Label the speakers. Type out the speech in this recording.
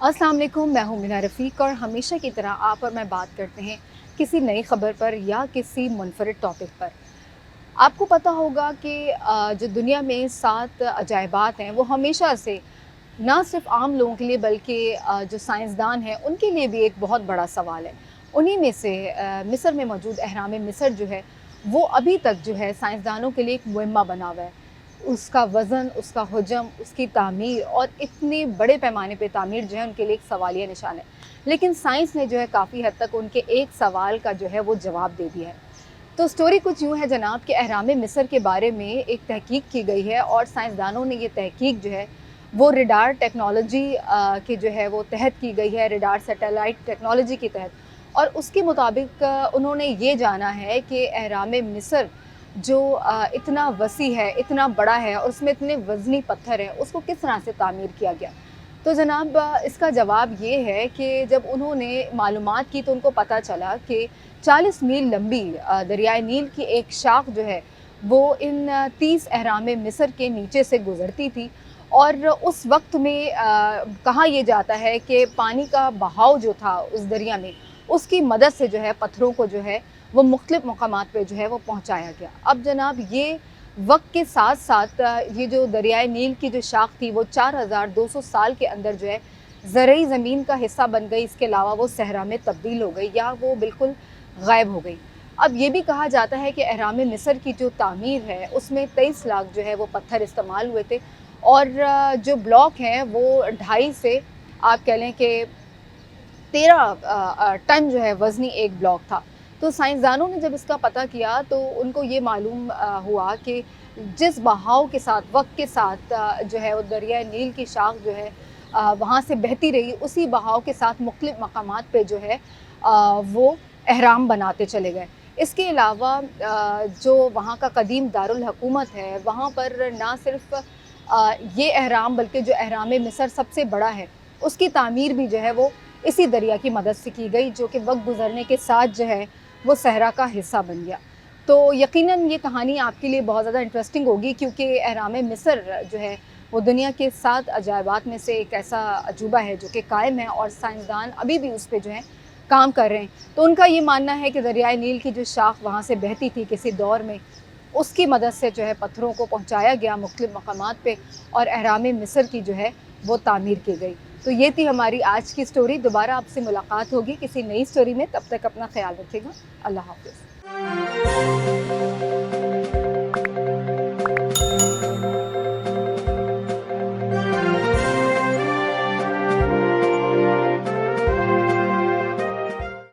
Speaker 1: अस्सलाम वालेकुम, मैं हूं मीना रफ़ीक और हमेशा की तरह आप और मैं बात करते हैं किसी नई ख़बर पर या किसी मुनफ़रिद टॉपिक पर। आपको पता होगा कि जो दुनिया में 7 अजायबात हैं वो हमेशा से ना सिर्फ़ आम लोगों के लिए बल्कि जो साइंसदान हैं उनके लिए भी एक बहुत बड़ा सवाल है। उन्हीं में से मिस्र में मौजूद अहराम मिस्र जो है वो अभी तक जो है साइंसदानों के लिए एक मुइम्मा बना हुआ है। उसका वज़न, उसका हुजम, उसकी तामीर और इतने बड़े पैमाने पे तामीर जो है उनके लिए एक सवालिया निशान है। लेकिन साइंस ने जो है काफ़ी हद तक उनके एक सवाल का जो है वो जवाब दे दिया है। तो स्टोरी कुछ यूँ है जनाब कि अहराम मिस्र के बारे में एक तहकीक की गई है और साइंसदानों ने ये तहकीक जो है वो रेडार टेक्नोलॉजी के जो है वो तहत की गई है, रेडार सैटेलाइट टेक्नोलॉजी के तहत। और उसके मुताबिक उन्होंने ये जाना है कि अहराम मिस्र जो इतना वसी है, इतना बड़ा है और उसमें इतने वज़नी पत्थर हैं, उसको किस तरह से तामीर किया गया। तो जनाब इसका जवाब ये है कि जब उन्होंने मालूमात की तो उनको पता चला कि 40 मील लंबी दरियाए नील की एक शाख जो है वो इन 30 अहराम मिस्र के नीचे से गुज़रती थी। और उस वक्त में कहा यह जाता है कि पानी का बहाव जो था उस दरिया में, उसकी मदद से जो है पत्थरों को जो है वो मुख्तलिफ़ मकामात पे जो है वो पहुँचाया गया। अब जनाब ये वक्त के साथ साथ ये जो दरियाए नील की जो शाख थी वो 4200 साल के अंदर जो है ज़रई ज़मीन का हिस्सा बन गई। इसके अलावा वो सहरा में तब्दील हो गई या वो बिल्कुल गायब हो गई। अब ये भी कहा जाता है कि अहराम मिस्र की जो तामीर है उसमें 23 लाख जो है वो पत्थर इस्तेमाल हुए थे और जो ब्लॉक हैं वो 2.5 से आप कह लें कि 13 टन जो है वज़नी एक ब्लॉक था। तो साइंसदानों ने जब इसका पता किया तो उनको ये मालूम हुआ कि जिस बहाव के साथ, वक़्त के साथ जो है वो दरियाए नील की शाख जो है वहाँ से बहती रही, उसी बहाव के साथ मुख्तलिफ़ मकामात पे जो है वो अहराम बनाते चले गए। इसके अलावा जो वहाँ का कदीम दारुल हुकूमत है, वहाँ पर ना सिर्फ़ ये अहराम बल्कि जो अहराम मिस्र सबसे बड़ा है, उसकी तामीर भी जो है वो इसी दरिया की मदद से की गई, जो कि वक्त गुज़रने के साथ जो है वो सहरा का हिस्सा बन गया। तो यकीनन ये कहानी आपके लिए बहुत ज़्यादा इंटरेस्टिंग होगी क्योंकि अहराम मिस्र जो है वो दुनिया के 7 अजायबात में से एक ऐसा अजूबा है जो कि कायम है और साइंसदान अभी भी उस पे जो है काम कर रहे हैं। तो उनका ये मानना है कि दरियाए नील की जो शाख वहाँ से बहती थी किसी दौर में, उसकी मदद से जो है पत्थरों को पहुँचाया गया मुख्तलिफ़ मकामात पे और अहराम मिस्र की जो है वो तामीर की गई। तो ये थी हमारी आज की स्टोरी। दोबारा आपसे मुलाकात होगी किसी नई स्टोरी में, तब तक अपना ख्याल रखिएगा। अल्लाह हाफ़िज़।